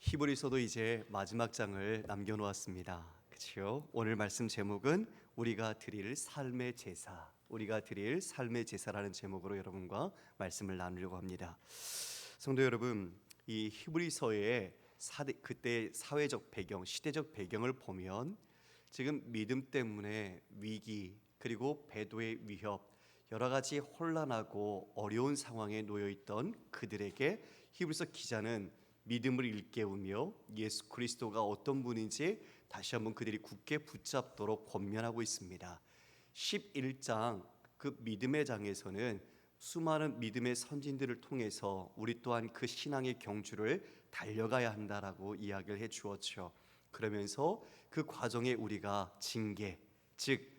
히브리서도 이제 마지막 장을 남겨놓았습니다. 그렇죠? 오늘 말씀 제목은 우리가 드릴 삶의 제사, 우리가 드릴 삶의 제사라는 제목으로 여러분과 말씀을 나누려고 합니다. 성도 여러분, 이 히브리서의 그때 사회적 배경, 시대적 배경을 보면 지금 믿음 때문에 위기 그리고 배도의 위협, 여러 가지 혼란하고 어려운 상황에 놓여 있던 그들에게 히브리서 기자는 믿음을 일깨우며 예수 그리스도가 어떤 분인지 다시 한번 그들이 굳게 붙잡도록 권면하고 있습니다. 11장 그 믿음의 장에서는 수많은 믿음의 선진들을 통해서 우리 또한 그 신앙의 경주를 달려가야 한다라고 이야기를 해 주었죠. 그러면서 그 과정에 우리가 징계, 즉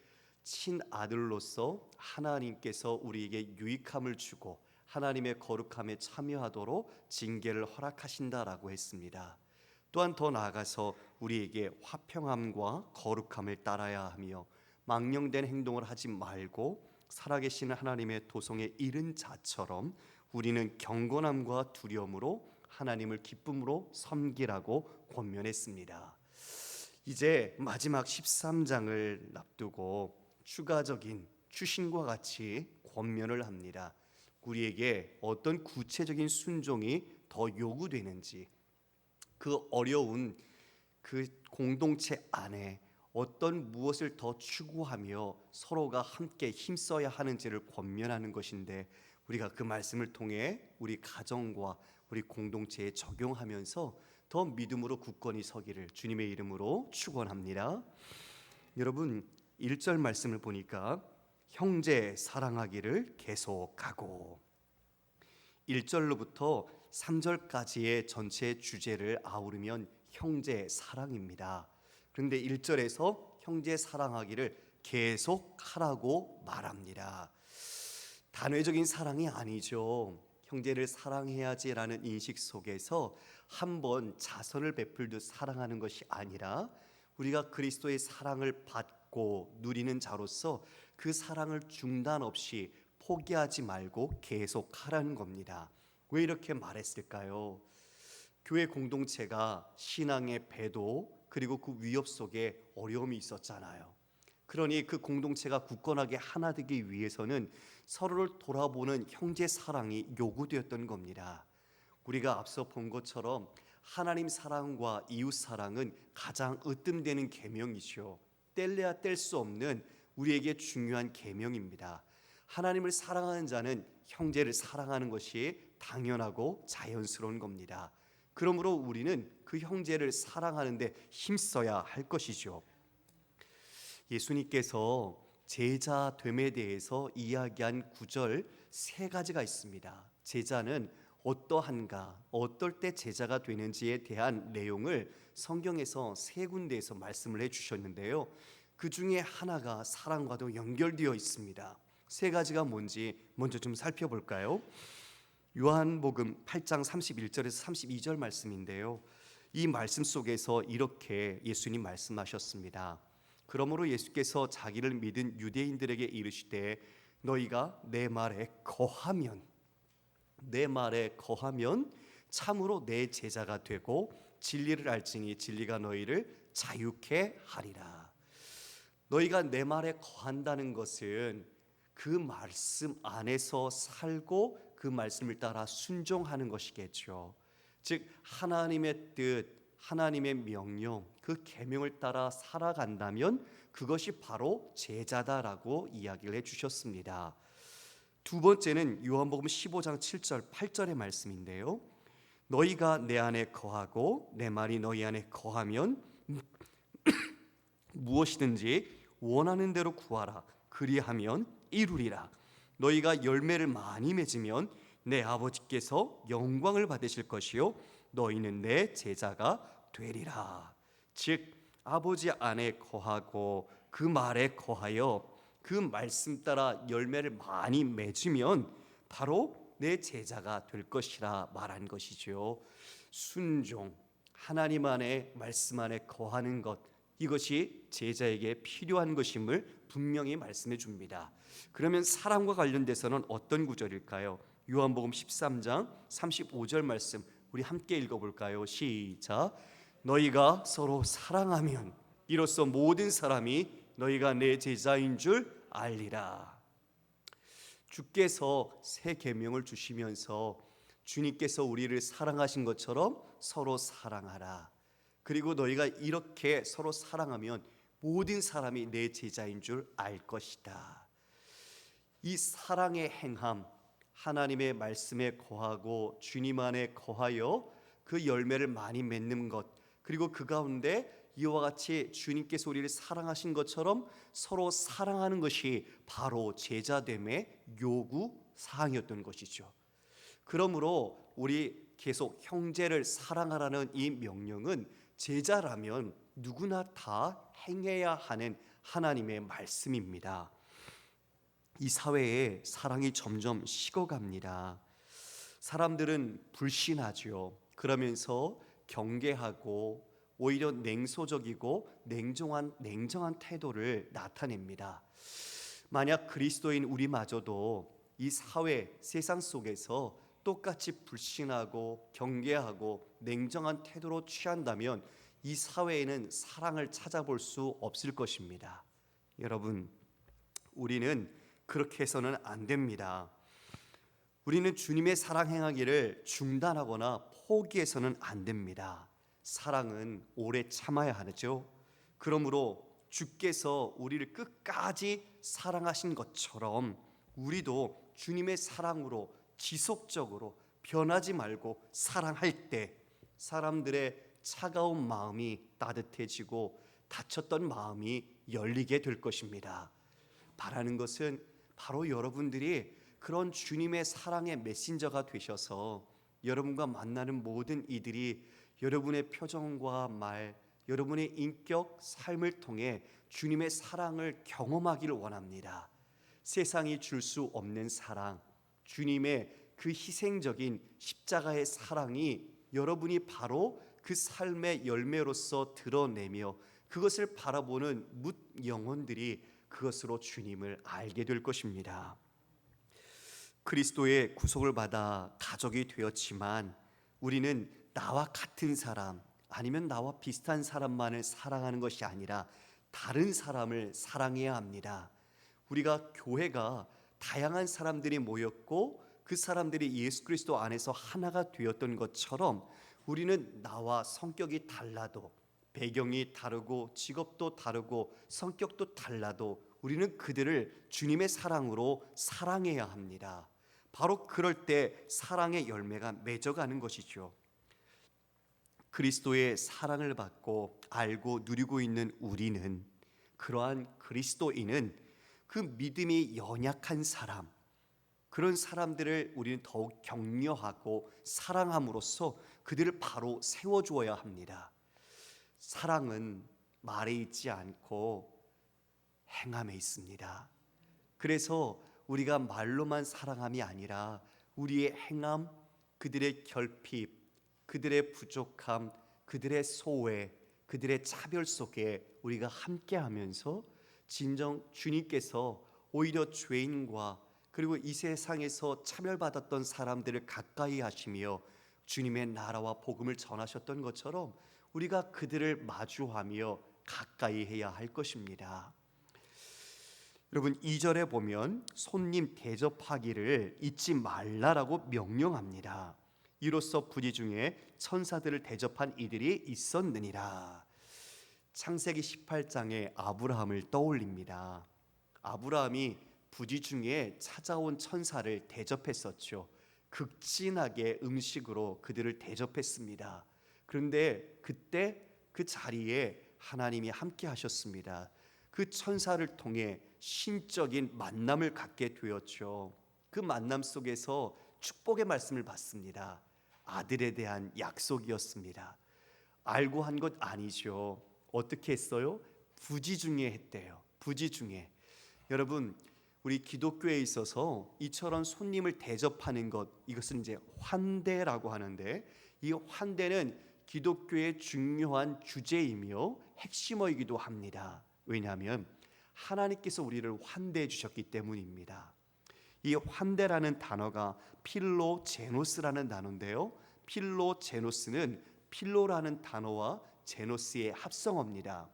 친아들로서 하나님께서 우리에게 유익함을 주고 하나님의 거룩함에 참여하도록 징계를 허락하신다라고 했습니다. 또한 더 나아가서 우리에게 화평함과 거룩함을 따라야 하며 망령된 행동을 하지 말고 살아계신 하나님의 도성에 이른 자처럼 우리는 경건함과 두려움으로 하나님을 기쁨으로 섬기라고 권면했습니다. 이제 마지막 13장을 앞두고 추가적인 추신과 같이 권면을 합니다. 우리에게 어떤 구체적인 순종이 더 요구되는지, 그 어려운 그 공동체 안에 어떤 무엇을 더 추구하며 서로가 함께 힘써야 하는지를 권면하는 것인데, 우리가 그 말씀을 통해 우리 가정과 우리 공동체에 적용하면서 더 믿음으로 굳건히 서기를 주님의 이름으로 축원합니다. 여러분, 1절 말씀을 보니까 형제 사랑하기를 계속하고, 1절로부터 3절까지의 전체 주제를 아우르면 형제 사랑입니다. 그런데 1절에서 형제 사랑하기를 계속하라고 말합니다. 단회적인 사랑이 아니죠. 형제를 사랑해야지라는 인식 속에서 한번 자선을 베풀듯 사랑하는 것이 아니라 우리가 그리스도의 사랑을 받고 누리는 자로서 그 사랑을 중단 없이 포기하지 말고 계속하라는 겁니다. 왜 이렇게 말했을까요? 교회 공동체가 신앙의 배도 그리고 그 위협 속에 어려움이 있었잖아요. 그러니 그 공동체가 굳건하게 하나 되기 위해서는 서로를 돌아보는 형제 사랑이 요구되었던 겁니다. 우리가 앞서 본 것처럼 하나님 사랑과 이웃 사랑은 가장 으뜸되는 계명이죠. 뗄래야 뗄 수 없는 우리에게 중요한 계명입니다. 하나님을 사랑하는 자는 형제를 사랑하는 것이 당연하고 자연스러운 겁니다. 그러므로 우리는 그 형제를 사랑하는데 힘써야 할 것이죠. 예수님께서 제자됨에 대해서 이야기한 구절 3가지가 있습니다. 제자는 어떠한가, 어떨 때 제자가 되는지에 대한 내용을 성경에서 3군데에서 말씀을 해주셨는데요, 그 중에 하나가 사랑과도 연결되어 있습니다. 3가지가 뭔지 먼저 좀 살펴볼까요? 요한복음 8장 31절에서 32절 말씀인데요, 이 말씀 속에서 이렇게 예수님 말씀하셨습니다. 그러므로 예수께서 자기를 믿은 유대인들에게 이르시되 너희가 내 말에 거하면 참으로 내 제자가 되고 진리를 알지니 진리가 너희를 자유케 하리라. 너희가 내 말에 거한다는 것은 그 말씀 안에서 살고 그 말씀을 따라 순종하는 것이겠죠. 즉 하나님의 뜻, 하나님의 명령, 그 계명을 따라 살아간다면 그것이 바로 제자다라고 이야기를 해주셨습니다. 두 번째는 요한복음 15장 7절 8절의 말씀인데요, 너희가 내 안에 거하고 내 말이 너희 안에 거하면 무엇이든지 원하는 대로 구하라. 그리하면 이루리라. 너희가 열매를 많이 맺으면 내 아버지께서 영광을 받으실 것이요 너희는 내 제자가 되리라. 즉 아버지 안에 거하고 그 말에 거하여 그 말씀 따라 열매를 많이 맺으면 바로 내 제자가 될 것이라 말한 것이죠. 순종, 하나님 안에 말씀 안에 거하는 것, 이것이 제자에게 필요한 것임을 분명히 말씀해 줍니다. 그러면 사랑과 관련돼서는 어떤 구절일까요? 요한복음 13장 35절 말씀 우리 함께 읽어볼까요? 시작. 너희가 서로 사랑하면 이로써 모든 사람이 너희가 내 제자인 줄 알리라. 주께서 새 계명을 주시면서 주님께서 우리를 사랑하신 것처럼 서로 사랑하라. 그리고 너희가 이렇게 서로 사랑하면 모든 사람이 내 제자인 줄 알 것이다. 이 사랑의 행함, 하나님의 말씀에 거하고 주님 안에 거하여 그 열매를 많이 맺는 것, 그리고 그 가운데 이와 같이 주님께서 우리를 사랑하신 것처럼 서로 사랑하는 것이 바로 제자됨의 요구 사항이었던 것이죠. 그러므로 우리 계속 형제를 사랑하라는 이 명령은 제자라면 누구나 다 행해야 하는 하나님의 말씀입니다. 이 사회에 사랑이 점점 식어갑니다. 사람들은 불신하죠. 그러면서 경계하고 오히려 냉소적이고 냉정한 태도를 나타냅니다. 만약 그리스도인 우리마저도 이 사회, 세상 속에서 똑같이 불신하고 경계하고 냉정한 태도로 취한다면 이 사회에는 사랑을 찾아볼 수 없을 것입니다. 여러분, 우리는 그렇게 해서는 안 됩니다. 우리는 주님의 사랑 행하기를 중단하거나 포기해서는 안 됩니다. 사랑은 오래 참아야 하죠. 그러므로 주께서 우리를 끝까지 사랑하신 것처럼 우리도 주님의 사랑으로 지속적으로 변하지 말고 사랑할 때 사람들의 차가운 마음이 따뜻해지고 닫혔던 마음이 열리게 될 것입니다. 바라는 것은 바로 여러분들이 그런 주님의 사랑의 메신저가 되셔서 여러분과 만나는 모든 이들이 여러분의 표정과 말, 여러분의 인격, 삶을 통해 주님의 사랑을 경험하기를 원합니다. 세상이 줄 수 없는 사랑, 주님의 그 희생적인 십자가의 사랑이 여러분이 바로 그 삶의 열매로서 드러내며 그것을 바라보는 뭇 영혼들이 그것으로 주님을 알게 될 것입니다. 그리스도의 구속을 받아 가족이 되었지만 우리는 나와 같은 사람 아니면 나와 비슷한 사람만을 사랑하는 것이 아니라 다른 사람을 사랑해야 합니다. 우리가 교회가 다양한 사람들이 모였고 그 사람들이 예수 그리스도 안에서 하나가 되었던 것처럼 우리는 나와 성격이 달라도 배경이 다르고 직업도 다르고 성격도 달라도 우리는 그들을 주님의 사랑으로 사랑해야 합니다. 바로 그럴 때 사랑의 열매가 맺어가는 것이죠. 그리스도의 사랑을 받고 알고 누리고 있는 우리는 그러한 그리스도인은 그 믿음이 연약한 사람, 그런 사람들을 우리는 더욱 격려하고 사랑함으로써 그들을 바로 세워주어야 합니다. 사랑은 말에 있지 않고 행함에 있습니다. 그래서 우리가 말로만 사랑함이 아니라 우리의 행함, 그들의 결핍, 그들의 부족함, 그들의 소외, 그들의 차별 속에 우리가 함께하면서 진정 주님께서 오히려 죄인과 그리고 이 세상에서 차별받았던 사람들을 가까이 하시며 주님의 나라와 복음을 전하셨던 것처럼 우리가 그들을 마주하며 가까이 해야 할 것입니다. 여러분 2절에 보면 손님 대접하기를 잊지 말라라고 명령합니다. 이로써 부지 중에 천사들을 대접한 이들이 있었느니라. 창세기 18장에 아브라함을 떠올립니다. 아브라함이 부지 중에 찾아온 천사를 대접했었죠. 극진하게 음식으로 그들을 대접했습니다. 그런데 그때 그 자리에 하나님이 함께 하셨습니다. 그 천사를 통해 신적인 만남을 갖게 되었죠. 그 만남 속에서 축복의 말씀을 받습니다. 아들에 대한 약속이었습니다. 알고 한 것 아니죠. 어떻게 했어요? 부지 중에 했대요. 부지 중에. 여러분, 우리 기독교에 있어서 이처럼 손님을 대접하는 것, 이것은 이제 환대라고 하는데, 이 환대는 기독교의 중요한 주제이며 핵심어이기도 합니다. 왜냐하면 하나님께서 우리를 환대해 주셨기 때문입니다. 이 환대라는 단어가 필로제노스라는 단어인데요, 필로제노스는 필로라는 단어와 제노스의 합성어입니다.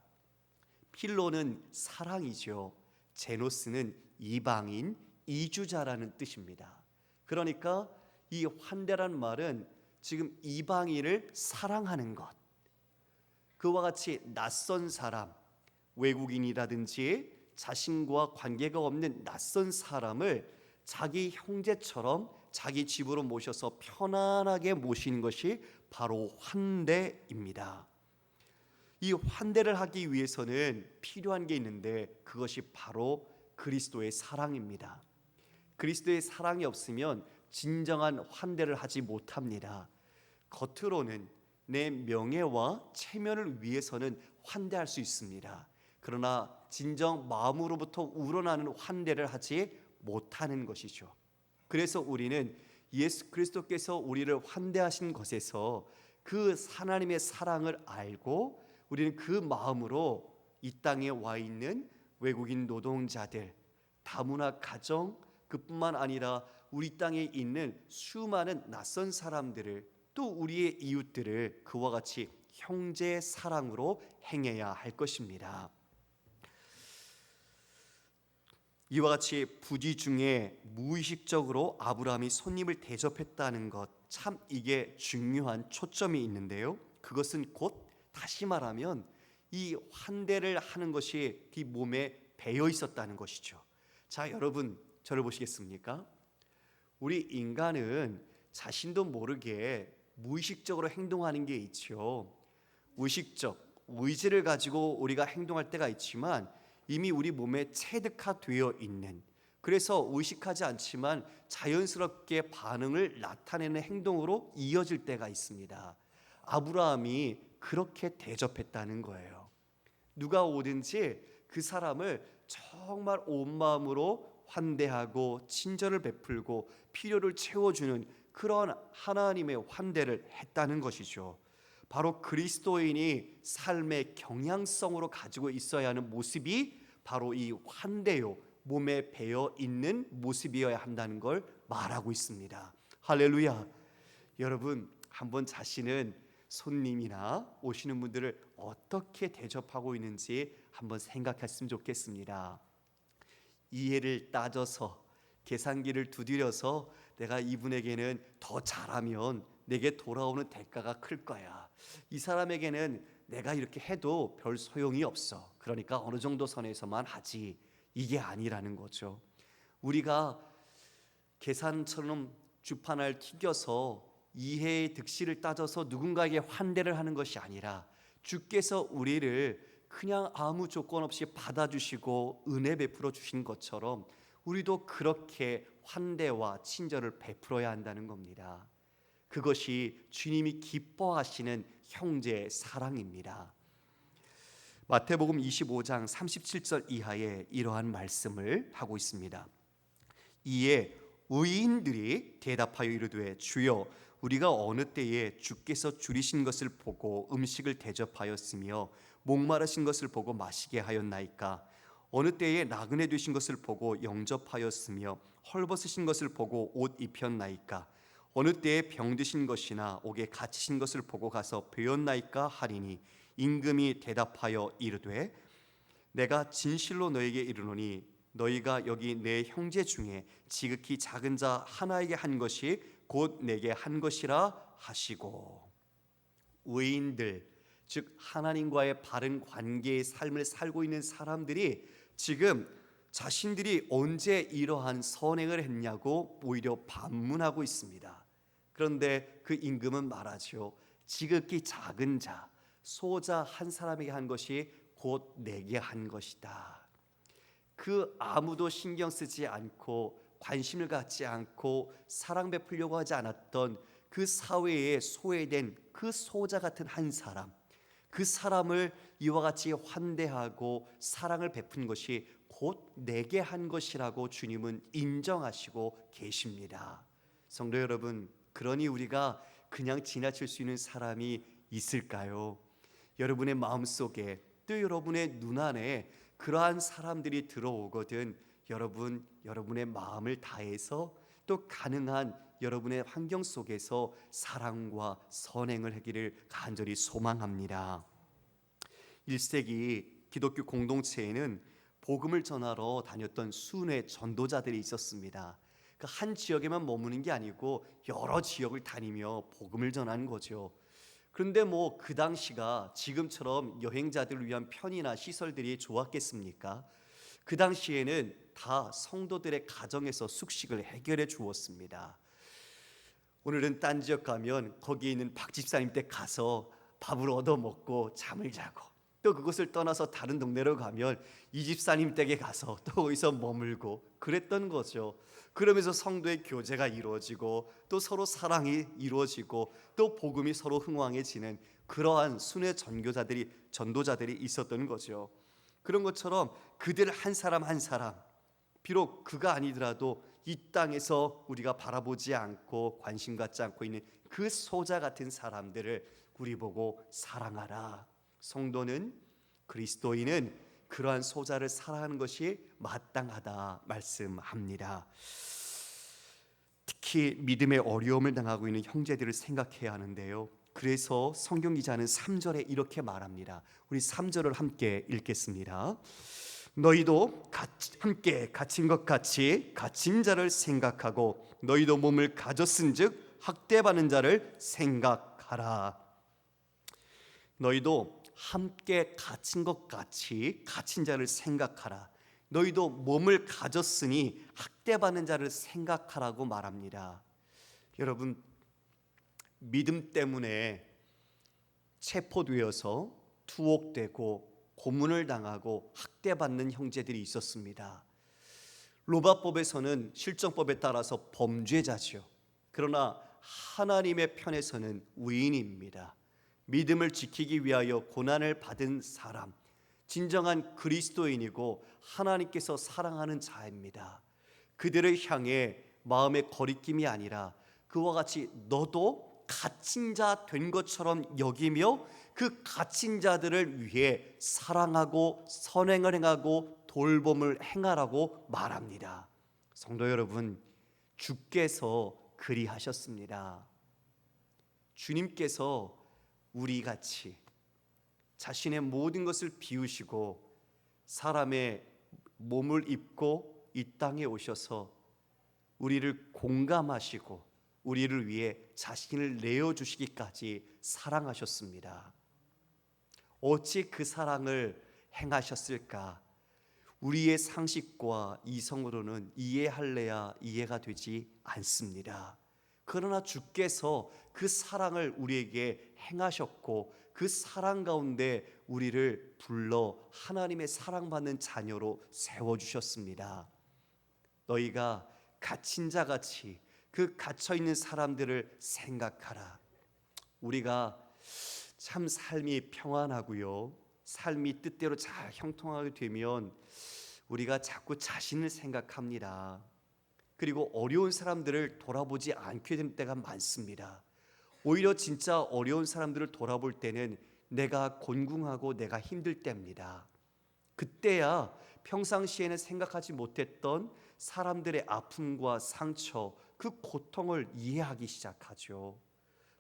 필로는 사랑이죠. 제노스는 이방인, 이주자라는 뜻입니다. 그러니까 이 환대란 말은 지금 이방인을 사랑하는 것, 그와 같이 낯선 사람, 외국인이라든지 자신과 관계가 없는 낯선 사람을 자기 형제처럼 자기 집으로 모셔서 편안하게 모시는 것이 바로 환대입니다. 이 환대를 하기 위해서는 필요한 게 있는데 그것이 바로 그리스도의 사랑입니다. 그리스도의 사랑이 없으면 진정한 환대를 하지 못합니다. 겉으로는 내 명예와 체면을 위해서는 환대할 수 있습니다. 그러나 진정 마음으로부터 우러나는 환대를 하지 못하는 것이죠. 그래서 우리는 예수 그리스도께서 우리를 환대하신 것에서 그 하나님의 사랑을 알고 우리는 그 마음으로 이 땅에 와 있는 외국인 노동자들, 다문화 가정, 그뿐만 아니라 우리 땅에 있는 수많은 낯선 사람들을, 또 우리의 이웃들을 그와 같이 형제 사랑으로 행해야 할 것입니다. 이와 같이 부지 중에 무의식적으로 아브라함이 손님을 대접했다는 것, 참 이게 중요한 초점이 있는데요. 그것은 곧 다시 말하면 이 환대를 하는 것이 그 몸에 배어 있었다는 것이죠. 자, 여러분 저를 보시겠습니까? 우리 인간은 자신도 모르게 무의식적으로 행동하는 게 있죠. 의식적, 의지를 가지고 우리가 행동할 때가 있지만 이미 우리 몸에 체득화되어 있는, 그래서 의식하지 않지만 자연스럽게 반응을 나타내는 행동으로 이어질 때가 있습니다. 아브라함이 그렇게 대접했다는 거예요. 누가 오든지 그 사람을 정말 온 마음으로 환대하고 친절을 베풀고 필요를 채워주는 그런 하나님의 환대를 했다는 것이죠. 바로 그리스도인이 삶의 경향성으로 가지고 있어야 하는 모습이 바로 이 환대요, 몸에 배어 있는 모습이어야 한다는 걸 말하고 있습니다. 할렐루야. 여러분 한번 자신은 손님이나 오시는 분들을 어떻게 대접하고 있는지 한번 생각했으면 좋겠습니다. 이해를 따져서 계산기를 두드려서 내가 이분에게는 더 잘하면 내게 돌아오는 대가가 클 거야. 이 사람에게는 내가 이렇게 해도 별 소용이 없어. 그러니까 어느 정도 선에서만 하지. 이게 아니라는 거죠. 우리가 계산처럼 주판을 튀겨서 이해의 득실을 따져서 누군가에게 환대를 하는 것이 아니라 주께서 우리를 그냥 아무 조건 없이 받아주시고 은혜 베풀어 주신 것처럼 우리도 그렇게 환대와 친절을 베풀어야 한다는 겁니다. 그것이 주님이 기뻐하시는 형제의 사랑입니다. 마태복음 25장 37절 이하에 이러한 말씀을 하고 있습니다. 이에 의인들이 대답하여 이르되 주여 우리가 어느 때에 주께서 줄이신 것을 보고 음식을 대접하였으며 목마르신 것을 보고 마시게 하였나이까? 어느 때에 나그네 되신 것을 보고 영접하였으며 헐벗으신 것을 보고 옷 입혔나이까? 어느 때에 병드신 것이나 옥에 갇히신 것을 보고 가서 배웠나이까 하리니 임금이 대답하여 이르되 내가 진실로 너에게 이르노니 너희가 여기 내 형제 중에 지극히 작은 자 하나에게 한 것이 곧 내게 한 것이라 하시고, 의인들 즉 하나님과의 바른 관계의 삶을 살고 있는 사람들이 지금 자신들이 언제 이러한 선행을 했냐고 오히려 반문하고 있습니다. 그런데 그 임금은 말하죠. 지극히 작은 자, 소자 한 사람에게 한 것이 곧 내게 한 것이다. 그 아무도 신경 쓰지 않고 관심을 갖지 않고 사랑 베풀려고 하지 않았던 그 사회에 소외된 그 소자 같은 한 사람, 그 사람을 이와 같이 환대하고 사랑을 베푼 것이 곧 내게 한 것이라고 주님은 인정하시고 계십니다. 성도 여러분, 그러니 우리가 그냥 지나칠 수 있는 사람이 있을까요? 여러분의 마음속에 또 여러분의 눈안에 그러한 사람들이 들어오거든 여러분의 마음을 다해서 또 가능한 여러분의 환경 속에서 사랑과 선행을 하기를 간절히 소망합니다. 1세기 기독교 공동체에는 복음을 전하러 다녔던 순회 전도자들이 있었습니다. 그 한 지역에만 머무는 게 아니고 여러 지역을 다니며 복음을 전하는 거죠. 그런데 그 당시가 지금처럼 여행자들을 위한 편의나 시설들이 좋았겠습니까? 그 당시에는 다 성도들의 가정에서 숙식을 해결해 주었습니다. 오늘은 딴 지역 가면 거기에 있는 박 집사님 댁 가서 밥을 얻어 먹고 잠을 자고, 또 그곳을 떠나서 다른 동네로 가면 이 집사님 댁에 가서 또 거기서 머물고 그랬던 거죠. 그러면서 성도의 교제가 이루어지고 또 서로 사랑이 이루어지고 또 복음이 서로 흥왕해지는 그러한 순회 전도자들이 있었던 거죠. 그런 것처럼 그들 한 사람 한 사람, 비록 그가 아니더라도 이 땅에서 우리가 바라보지 않고 관심 갖지 않고 있는 그 소자 같은 사람들을 우리 보고 사랑하라. 성도는, 그리스도인은 그러한 소자를 사랑하는 것이 마땅하다 말씀합니다. 특히 믿음의 어려움을 당하고 있는 형제들을 생각해야 하는데요. 그래서 성경 기자는 3절에 이렇게 말합니다. 우리 3절을 함께 읽겠습니다. 너희도 함께 갇힌 것 같이 갇힌 자를 생각하고 너희도 몸을 가졌은즉 학대받는 자를 생각하라. 너희도 함께 갇힌 것 같이 갇힌 자를 생각하라. 너희도 몸을 가졌으니 학대받는 자를 생각하라고 말합니다. 여러분, 믿음 때문에 체포되어서 투옥되고 고문을 당하고 학대받는 형제들이 있었습니다. 로마법에서는 실정법에 따라서 범죄자죠. 그러나 하나님의 편에서는 의인입니다. 믿음을 지키기 위하여 고난을 받은 사람, 진정한 그리스도인이고 하나님께서 사랑하는 자입니다. 그들을 향해 마음의 거리낌이 아니라 그와 같이 너도 갇힌 자 된 것처럼 여기며 그 갇힌 자들을 위해 사랑하고 선행을 행하고 돌봄을 행하라고 말합니다. 성도 여러분, 주께서 그리하셨습니다. 주님께서 우리같이 자신의 모든 것을 비우시고 사람의 몸을 입고 이 땅에 오셔서 우리를 공감하시고 우리를 위해 자신을 내어주시기까지 사랑하셨습니다. 어찌 그 사랑을 행하셨을까? 우리의 상식과 이성으로는 이해할래야 이해가 되지 않습니다. 그러나 주께서 그 사랑을 우리에게 행하셨고 그 사랑 가운데 우리를 불러 하나님의 사랑받는 자녀로 세워주셨습니다. 너희가 갇힌 자같이 그 갇혀있는 사람들을 생각하라. 우리가 참 삶이 평안하고요, 삶이 뜻대로 잘 형통하게 되면 우리가 자꾸 자신을 생각합니다. 그리고 어려운 사람들을 돌아보지 않게 될 때가 많습니다. 오히려 진짜 어려운 사람들을 돌아볼 때는 내가 곤궁하고 내가 힘들 때입니다. 그때야 평상시에는 생각하지 못했던 사람들의 아픔과 상처, 그 고통을 이해하기 시작하죠.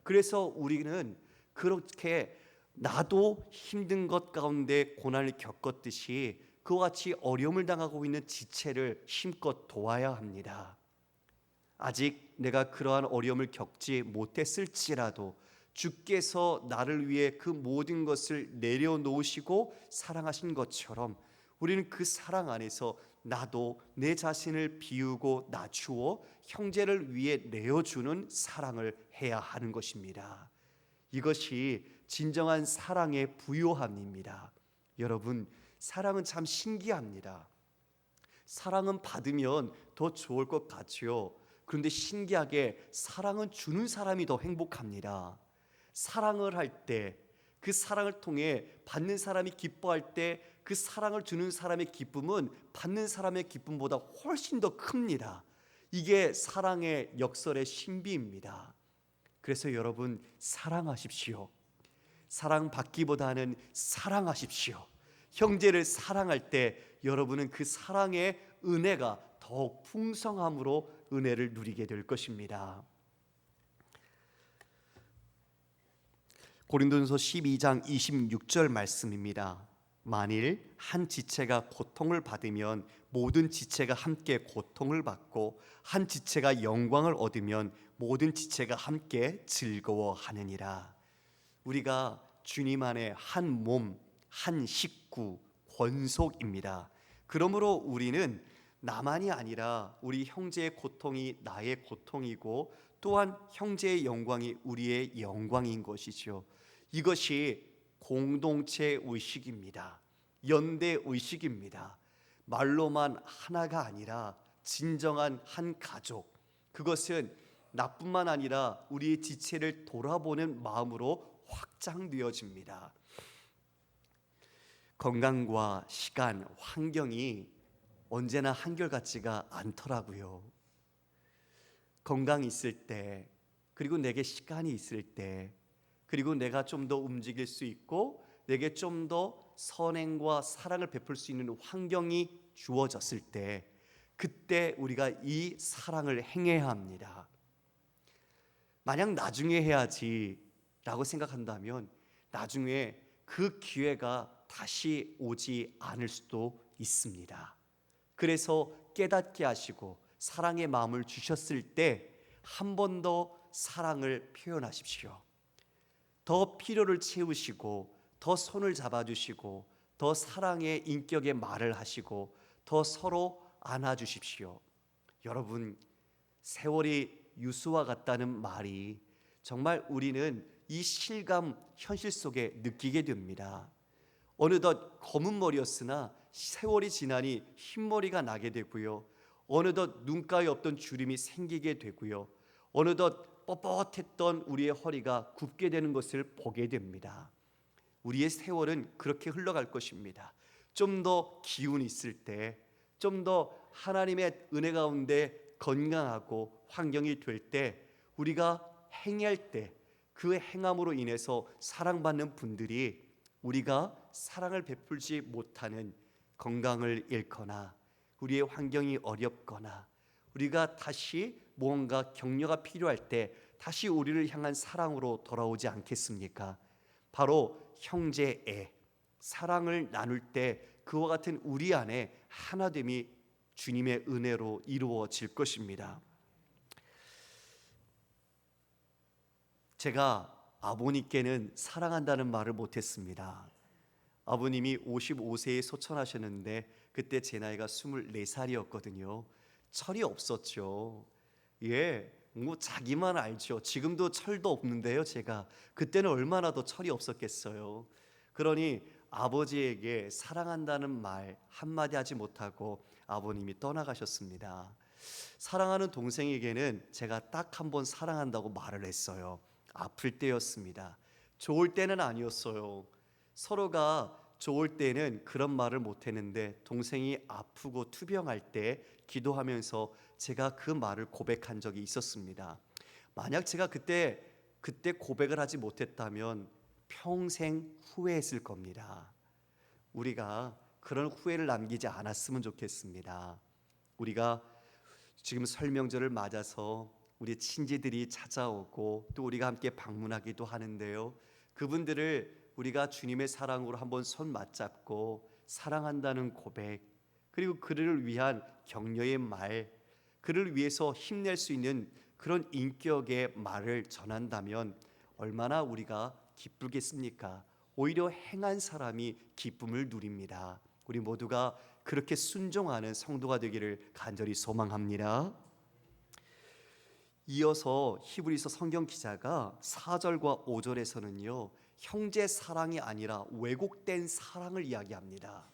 그래서 우리는 그렇게 나도 힘든 것 가운데 고난을 겪었듯이 그와 같이 어려움을 당하고 있는 지체를 힘껏 도와야 합니다. 아직 내가 그러한 어려움을 겪지 못했을지라도 주께서 나를 위해 그 모든 것을 내려놓으시고 사랑하신 것처럼 우리는 그 사랑 안에서 나도 내 자신을 비우고 낮추어 형제를 위해 내어주는 사랑을 해야 하는 것입니다. 이것이 진정한 사랑의 부요함입니다. 여러분, 사랑은 참 신기합니다. 사랑은 받으면 더 좋을 것 같지요. 그런데 신기하게 사랑은 주는 사람이 더 행복합니다. 사랑을 할 때, 그 사랑을 통해 받는 사람이 기뻐할 때 그 사랑을 주는 사람의 기쁨은 받는 사람의 기쁨보다 훨씬 더 큽니다. 이게 사랑의 역설의 신비입니다. 그래서 여러분, 사랑하십시오. 사랑받기보다는 사랑하십시오. 형제를 사랑할 때 여러분은 그 사랑의 은혜가 더욱 풍성함으로 은혜를 누리게 될 것입니다. 고린도전서 12장 26절 말씀입니다. 만일 한 지체가 고통을 받으면 모든 지체가 함께 고통을 받고 한 지체가 영광을 얻으면 모든 지체가 함께 즐거워하느니라. 우리가 주님 안에 한 몸, 한 식구, 권속입니다. 그러므로 우리는 나만이 아니라 우리 형제의 고통이 나의 고통이고 또한 형제의 영광이 우리의 영광인 것이죠. 이것이 공동체 의식입니다. 연대 의식입니다. 말로만 하나가 아니라 진정한 한 가족. 그것은 나뿐만 아니라 우리의 지체를 돌아보는 마음으로 확장되어집니다. 건강과 시간, 환경이 언제나 한결같지가 않더라고요. 건강이 있을 때, 그리고 내게 시간이 있을 때, 그리고 내가 좀 더 움직일 수 있고 내게 좀 더 선행과 사랑을 베풀 수 있는 환경이 주어졌을 때, 그때 우리가 이 사랑을 행해야 합니다. 만약 나중에 해야지 라고 생각한다면 나중에 그 기회가 다시 오지 않을 수도 있습니다. 그래서 깨닫게 하시고 사랑의 마음을 주셨을 때 한 번 더 사랑을 표현하십시오. 더 필요를 채우시고 더 손을 잡아주시고 더 사랑의 인격의 말을 하시고 더 서로 안아주십시오. 여러분, 세월이 유수와 같다는 말이 정말 우리는 이 실감 현실 속에 느끼게 됩니다. 어느덧 검은 머리였으나 세월이 지나니 흰머리가 나게 되고요. 어느덧 눈가에 없던 주름이 생기게 되고요. 어느덧 뻣뻣했던 우리의 허리가 굽게 되는 것을 보게 됩니다. 우리의 세월은 그렇게 흘러갈 것입니다. 좀 더 기운이 있을 때, 좀 더 하나님의 은혜 가운데 건강하고 환경이 될 때, 우리가 행할 때 그 행함으로 인해서 사랑받는 분들이 우리가 사랑을 베풀지 못하는 건강을 잃거나 우리의 환경이 어렵거나 우리가 다시 무언가 격려가 필요할 때 다시 우리를 향한 사랑으로 돌아오지 않겠습니까? 바로 형제애, 사랑을 나눌 때 그와 같은 우리 안에 하나됨이 주님의 은혜로 이루어질 것입니다. 제가 아버님께는 사랑한다는 말을 못했습니다. 아버님이 55세에 소천하셨는데 그때 제 나이가 24살이었거든요. 철이 없었죠. 뭐 자기만 알죠. 지금도 철도 없는데요. 제가 그때는 얼마나 더 철이 없었겠어요. 그러니 아버지에게 사랑한다는 말 한마디 하지 못하고 아버님이 떠나가셨습니다. 사랑하는 동생에게는 제가 딱 한 번 사랑한다고 말을 했어요. 아플 때였습니다. 좋을 때는 아니었어요. 서로가 좋을 때는 그런 말을 못했는데 동생이 아프고 투병할 때 기도하면서 제가 그 말을 고백한 적이 있었습니다. 만약 제가 그때 고백을 하지 못했다면 평생 후회했을 겁니다. 우리가 그런 후회를 남기지 않았으면 좋겠습니다. 우리가 지금 설명절을 맞아서 우리 친지들이 찾아오고 또 우리가 함께 방문하기도 하는데요. 그분들을 우리가 주님의 사랑으로 한번 손 맞잡고 사랑한다는 고백, 그리고 그를 위한 격려의 말, 그를 위해서 힘낼 수 있는 그런 인격의 말을 전한다면 얼마나 우리가 기쁘겠습니까? 오히려 행한 사람이 기쁨을 누립니다. 우리 모두가 그렇게 순종하는 성도가 되기를 간절히 소망합니다. 이어서 히브리서 성경 기자가 4절과 5절에서는요, 형제 사랑이 아니라 왜곡된 사랑을 이야기합니다.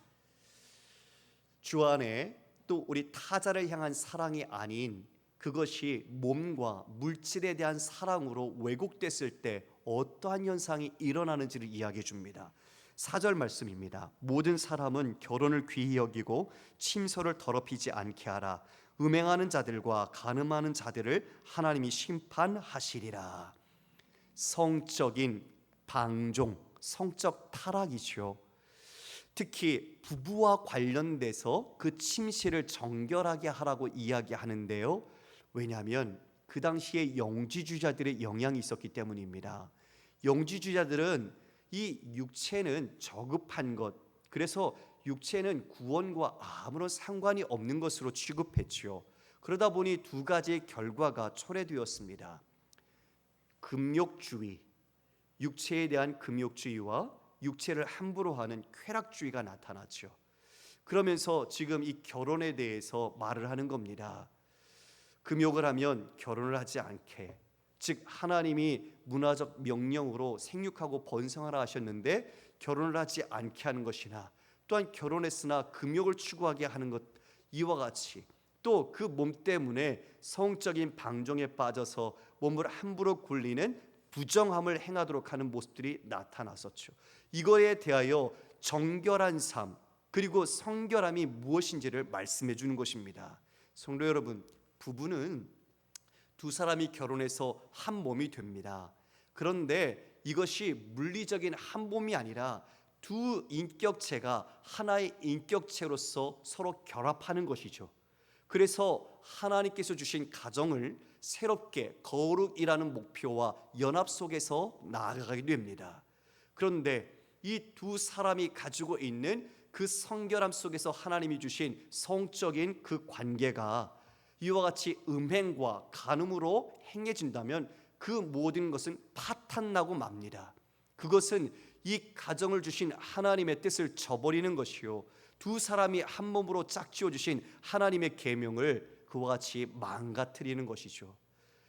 주 안에 또 우리 타자를 향한 사랑이 아닌 그것이 몸과 물질에 대한 사랑으로 왜곡됐을 때 어떠한 현상이 일어나는지를 이야기해 줍니다. 4절 말씀입니다. 모든 사람은 결혼을 귀히 여기고 침소를 더럽히지 않게 하라. 음행하는 자들과 간음하는 자들을 하나님이 심판하시리라. 성적인 방종, 성적 타락이죠. 특히 부부와 관련돼서 그 침실을 정결하게 하라고 이야기하는데요. 왜냐하면 그 당시에 영지주의자들의 영향이 있었기 때문입니다. 영지주의자들은 이 육체는 저급한 것, 그래서 육체는 구원과 아무런 상관이 없는 것으로 취급했지요. 그러다 보니 두 가지의 결과가 초래되었습니다. 금욕주의, 육체에 대한 금욕주의와 육체를 함부로 하는 쾌락주의가 나타났죠. 그러면서 지금 이 결혼에 대해서 말을 하는 겁니다. 금욕을 하면 결혼을 하지 않게, 즉 하나님이 문화적 명령으로 생육하고 번성하라 하셨는데 결혼을 하지 않게 하는 것이나, 또한 결혼했으나 금욕을 추구하게 하는 것, 이와 같이 또 그 몸 때문에 성적인 방종에 빠져서 몸을 함부로 굴리는 부정함을 행하도록 하는 모습들이 나타났었죠. 이거에 대하여 정결한 삶, 그리고 성결함이 무엇인지를 말씀해 주는 것입니다. 성도 여러분, 부부는 두 사람이 결혼해서 한 몸이 됩니다. 그런데 이것이 물리적인 한 몸이 아니라 두 인격체가 하나의 인격체로서 서로 결합하는 것이죠. 그래서 하나님께서 주신 가정을 새롭게 거룩이라는 목표와 연합 속에서 나아가게 됩니다. 그런데 이 두 사람이 가지고 있는 그 성결함 속에서 하나님이 주신 성적인 그 관계가 이와 같이 음행과 간음으로 행해진다면 그 모든 것은 파탄나고 맙니다. 그것은 이 가정을 주신 하나님의 뜻을 저버리는 것이요, 두 사람이 한 몸으로 짝지어 주신 하나님의 계명을 그와 같이 망가뜨리는 것이죠.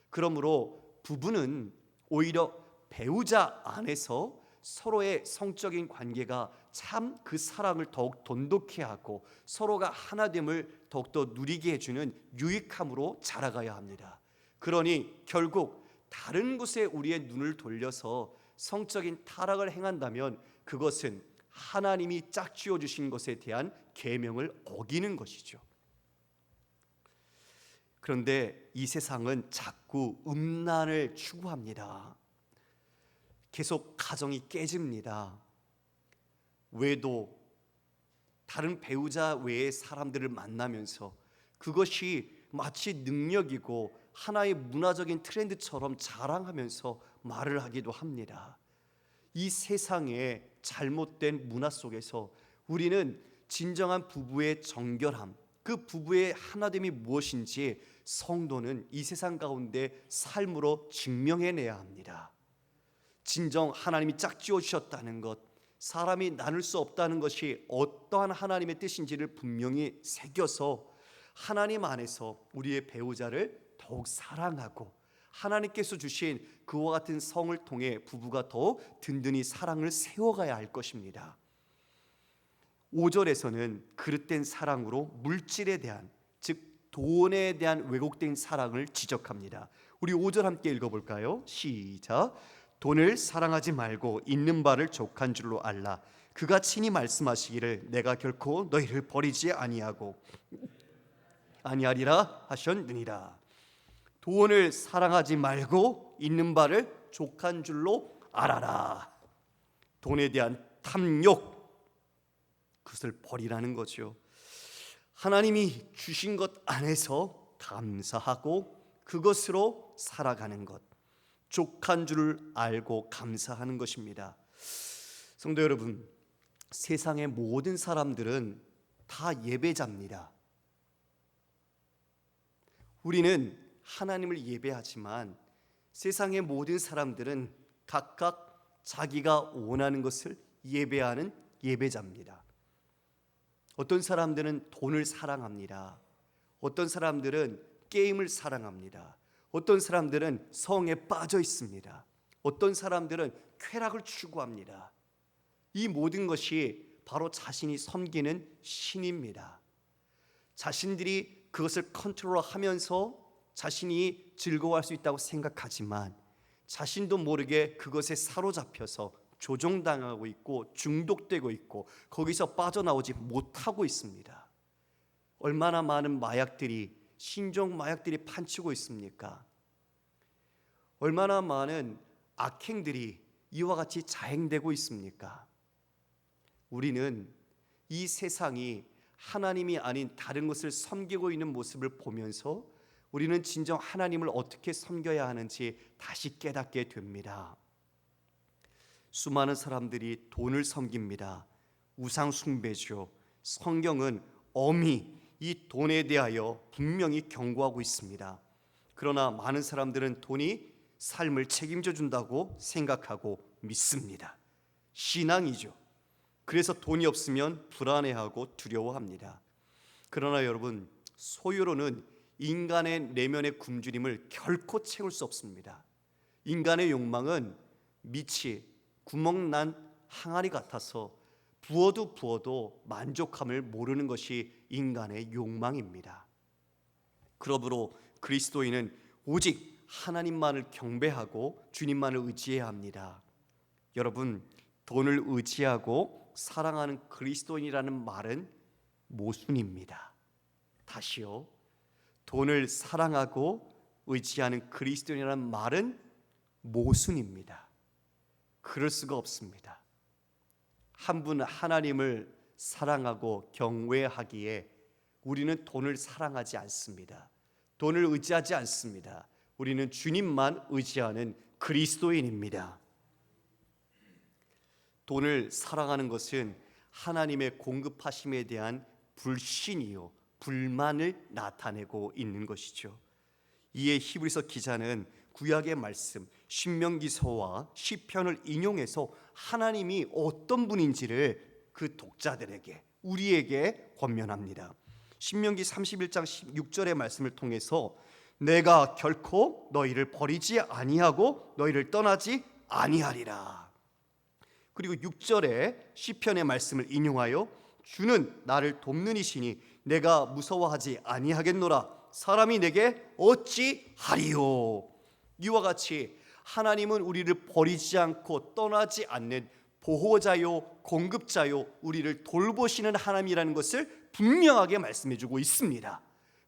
그러므로 부부는 오히려 배우자 안에서 서로의 성적인 관계가 참 그 사랑을 더욱 돈독히 하고 서로가 하나됨을 더욱더 누리게 해주는 유익함으로 자라가야 합니다. 그러니 결국 다른 곳에 우리의 눈을 돌려서 성적인 타락을 행한다면 그것은 하나님이 짝지어 주신 것에 대한 계명을 어기는 것이죠. 그런데 이 세상은 자꾸 음란을 추구합니다. 계속 가정이 깨집니다. 외도, 다른 배우자 외의 사람들을 만나면서 그것이 마치 능력이고 하나의 문화적인 트렌드처럼 자랑하면서 말을 하기도 합니다. 이 세상의 잘못된 문화 속에서 우리는 진정한 부부의 정결함, 그 부부의 하나됨이 무엇인지 성도는 이 세상 가운데 삶으로 증명해내야 합니다. 진정 하나님이 짝지어 주셨다는 것, 사람이 나눌 수 없다는 것이 어떠한 하나님의 뜻인지를 분명히 새겨서 하나님 안에서 우리의 배우자를 더욱 사랑하고 하나님께서 주신 그와 같은 성을 통해 부부가 더욱 든든히 사랑을 세워가야 할 것입니다. 5절에서는 그릇된 사랑으로 물질에 대한, 즉 돈에 대한 왜곡된 사랑을 지적합니다. 우리 5절 함께 읽어볼까요? 시작. 돈을 사랑하지 말고 있는 바를 족한 줄로 알라. 그가 친히 말씀하시기를 내가 결코 너희를 버리지 아니하리라 하셨느니라. 돈을 사랑하지 말고 있는 바를 족한 줄로 알아라. 돈에 대한 탐욕, 그것을 버리라는 거죠. 하나님이 주신 것 안에서 감사하고 그것으로 살아가는 것, 족한 줄을 알고 감사하는 것입니다. 성도 여러분, 세상의 모든 사람들은 다 예배자입니다. 우리는 하나님을 예배하지만 세상의 모든 사람들은 각각 자기가 원하는 것을 예배하는 예배자입니다. 어떤 사람들은 돈을 사랑합니다. 어떤 사람들은 게임을 사랑합니다. 어떤 사람들은 성에 빠져 있습니다. 어떤 사람들은 쾌락을 추구합니다. 이 모든 것이 바로 자신이 섬기는 신입니다. 자신들이 그것을 컨트롤하면서 자신이 즐거워할 수 있다고 생각하지만 자신도 모르게 그것에 사로잡혀서 조종당하고 있고 중독되고 있고 거기서 빠져나오지 못하고 있습니다. 얼마나 많은 마약들이, 신종 마약들이 판치고 있습니까? 얼마나 많은 악행들이 이와 같이 자행되고 있습니까? 우리는 이 세상이 하나님이 아닌 다른 것을 섬기고 있는 모습을 보면서 우리는 진정 하나님을 어떻게 섬겨야 하는지 다시 깨닫게 됩니다. 수많은 사람들이 돈을 섬깁니다. 우상 숭배죠. 성경은 엄히 이 돈에 대하여 분명히 경고하고 있습니다. 그러나 많은 사람들은 돈이 삶을 책임져 준다고 생각하고 믿습니다. 신앙이죠. 그래서 돈이 없으면 불안해하고 두려워합니다. 그러나 여러분, 소유로는 인간의 내면의 굶주림을 결코 채울 수 없습니다. 인간의 욕망은 밑이 구멍난 항아리 같아서 부어도 만족함을 모르는 것이 인간의 욕망입니다. 그러므로 그리스도인은 오직 하나님만을 경배하고 주님만을 의지해야 합니다. 여러분, 돈을 의지하고 사랑하는 그리스도인이라는 말은 모순입니다. 다시요, 돈을 사랑하고 의지하는 그리스도인이라는 말은 모순입니다. 그럴 수가 없습니다. 한 분 하나님을 사랑하고 경외하기에 우리는 돈을 사랑하지 않습니다. 돈을 의지하지 않습니다. 우리는 주님만 의지하는 그리스도인입니다. 돈을 사랑하는 것은 하나님의 공급하심에 대한 불신이요, 불만을 나타내고 있는 것이죠. 이에 히브리서 기자는 구약의 말씀 신명기서와 시편을 인용해서 하나님이 어떤 분인지를 그 독자들에게, 우리에게 권면합니다. 신명기 31장 6절의 말씀을 통해서 내가 결코 너희를 버리지 아니하고 너희를 떠나지 아니하리라. 그리고 6절에 시편의 말씀을 인용하여 주는 나를 돕는 이시니 내가 무서워하지 아니하겠노라. 사람이 내게 어찌 하리요. 이와 같이 하나님은 우리를 버리지 않고 떠나지 않는 보호자요, 공급자요, 우리를 돌보시는 하나님이라는 것을 분명하게 말씀해주고 있습니다.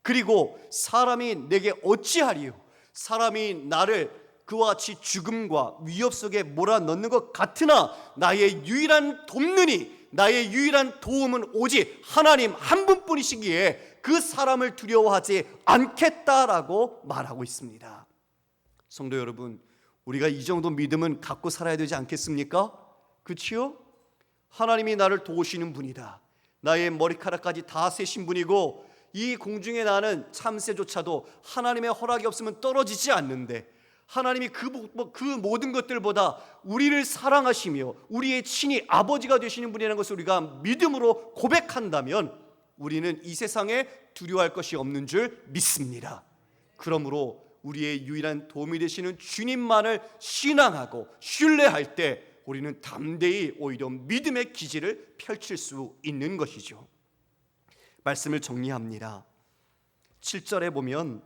그리고 사람이 내게 어찌하리요. 사람이 나를 그와 같이 죽음과 위협 속에 몰아넣는 것 같으나 나의 유일한 돕는이, 나의 유일한 도움은 오직 하나님 한 분뿐이시기에 그 사람을 두려워하지 않겠다라고 말하고 있습니다. 성도 여러분, 우리가 이 정도 믿음은 갖고 살아야 되지 않겠습니까? 그렇지요? 하나님이 나를 도우시는 분이다. 나의 머리카락까지 다 세신 분이고 이 공중에 나는 참새조차도 하나님의 허락이 없으면 떨어지지 않는데 하나님이 그 모든 것들보다 우리를 사랑하시며 우리의 친히 아버지가 되시는 분이라는 것을 우리가 믿음으로 고백한다면 우리는 이 세상에 두려워할 것이 없는 줄 믿습니다. 그러므로 우리의 유일한 도움이 되시는 주님만을 신앙하고 신뢰할 때 우리는 담대히 오히려 믿음의 기지를 펼칠 수 있는 것이죠. 말씀을 정리합니다. 7절에 보면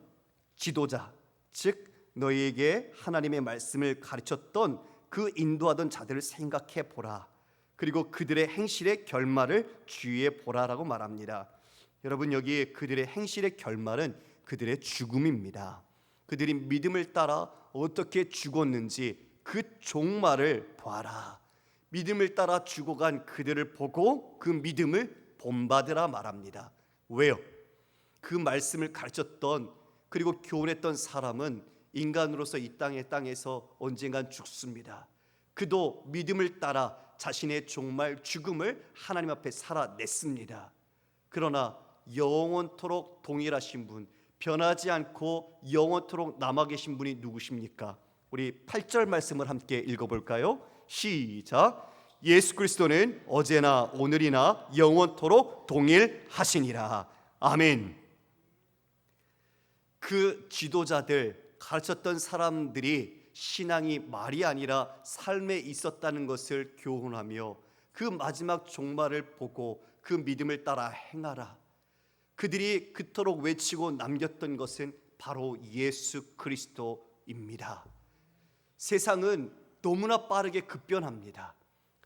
지도자, 즉 너희에게 하나님의 말씀을 가르쳤던 그 인도하던 자들을 생각해 보라. 그리고 그들의 행실의 결말을 주의해 보라라고 말합니다. 여러분, 여기 그들의 행실의 결말은 그들의 죽음입니다. 그들이 믿음을 따라 어떻게 죽었는지 그 종말을 보아라. 믿음을 따라 죽어간 그들을 보고 그 믿음을 본받으라 말합니다. 왜요? 그 말씀을 가르쳤던 그리고 교훈했던 사람은 인간으로서 이 땅에서 언젠간 죽습니다. 그도 믿음을 따라 자신의 종말 죽음을 하나님 앞에 살아냈습니다. 그러나 영원토록 동일하신 분, 변하지 않고 영원토록 남아 계신 분이 누구십니까? 우리 8절 말씀을 함께 읽어볼까요? 시작. 예수 그리스도는 어제나 오늘이나 영원토록 동일하시니라. 아멘. 그 지도자들, 가르쳤던 사람들이 신앙이 말이 아니라 삶에 있었다는 것을 교훈하며 그 마지막 종말을 보고 그 믿음을 따라 행하라. 그들이 그토록 외치고 남겼던 것은 바로 예수 그리스도입니다. 세상은 너무나 빠르게 급변합니다.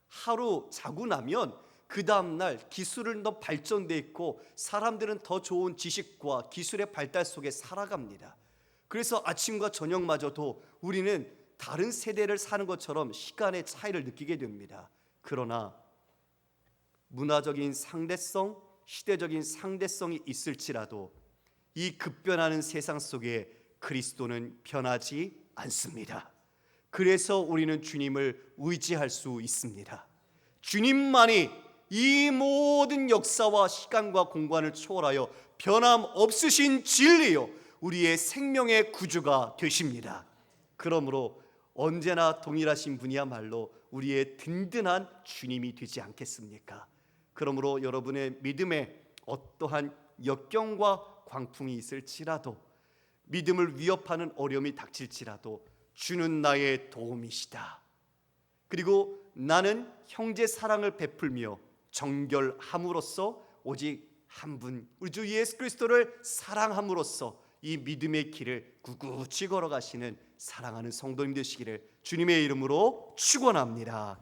하루 자고 나면 그 다음날 기술은 더 발전돼 있고 사람들은 더 좋은 지식과 기술의 발달 속에 살아갑니다. 그래서 아침과 저녁마저도 우리는 다른 세대를 사는 것처럼 시간의 차이를 느끼게 됩니다. 그러나 문화적인 상대성, 시대적인 상대성이 있을지라도 이 급변하는 세상 속에 그리스도는 변하지 않습니다. 그래서 우리는 주님을 의지할 수 있습니다. 주님만이 이 모든 역사와 시간과 공간을 초월하여 변함없으신 진리요 우리의 생명의 구주가 되십니다. 그러므로 언제나 동일하신 분이야말로 우리의 든든한 주님이 되지 않겠습니까? 그러므로 여러분의 믿음에 어떠한 역경과 광풍이 있을지라도, 믿음을 위협하는 어려움이 닥칠지라도 주는 나의 도움이시다. 그리고 나는 형제 사랑을 베풀며 정결함으로써 오직 한 분, 우리 주 예수 그리스도를 사랑함으로써 이 믿음의 길을 굳굳이 걸어가시는 사랑하는 성도님 되시기를 주님의 이름으로 축원합니다.